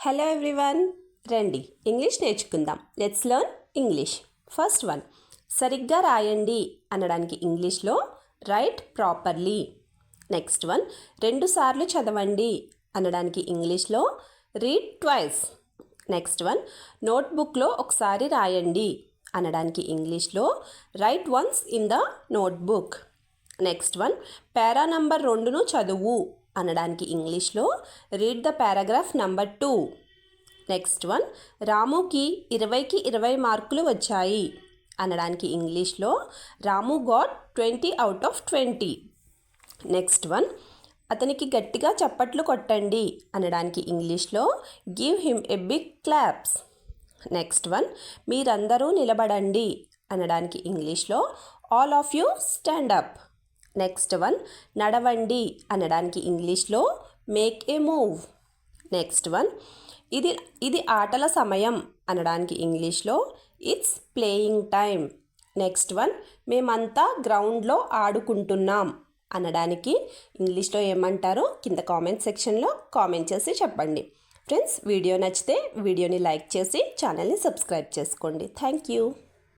Hello everyone, రండి English నేర్చుకుందాం. Let's learn English. First one, సరిగ్గా రాయండి అనడానికి ఇంగ్లీష్లో రైట్ ప్రాపర్లీ. నెక్స్ట్ వన్, 2 సార్లు చదవండి అనడానికి ఇంగ్లీష్లో రీడ్ ట్వైస్. నెక్స్ట్ వన్, నోట్బుక్లో ఒకసారి రాయండి అనడానికి ఇంగ్లీష్లో write once in the notebook. Next one, para number 2ను చదువు అనడానికి ఇంగ్లీష్లో read the paragraph number 2. Next one, రాముకి 20కి 20 మార్కులు వచ్చాయి అనడానికి ఇంగ్లీష్లో Ramu got 20 out of 20. Next one, అతనికి గట్టిగా చప్పట్లు కొట్టండి అనడానికి ఇంగ్లీష్లో give him a big claps. Next one, మీరందరూ నిలబడండి అనడానికి ఇంగ్లీష్లో all of you stand up. Next one, నడవండి అనడానికి ఇంగ్లీష్లో make a move. Next one, ఇది ఆటల సమయం అనడానికి ఇంగ్లీష్లో it's playing time. Next one, మేమంతా గ్రౌండ్లో ఆడుకుంటున్నాం అనడానికి ఇంగ్లీష్లో ఏమంటారో కింద కామెంట్ సెక్షన్లో కామెంట్ చేసి చెప్పండి. ఫ్రెండ్స్, వీడియో నచ్చితే వీడియోని లైక్ చేసి ఛానల్ని సబ్స్క్రైబ్ చేసుకోండి. Thank you.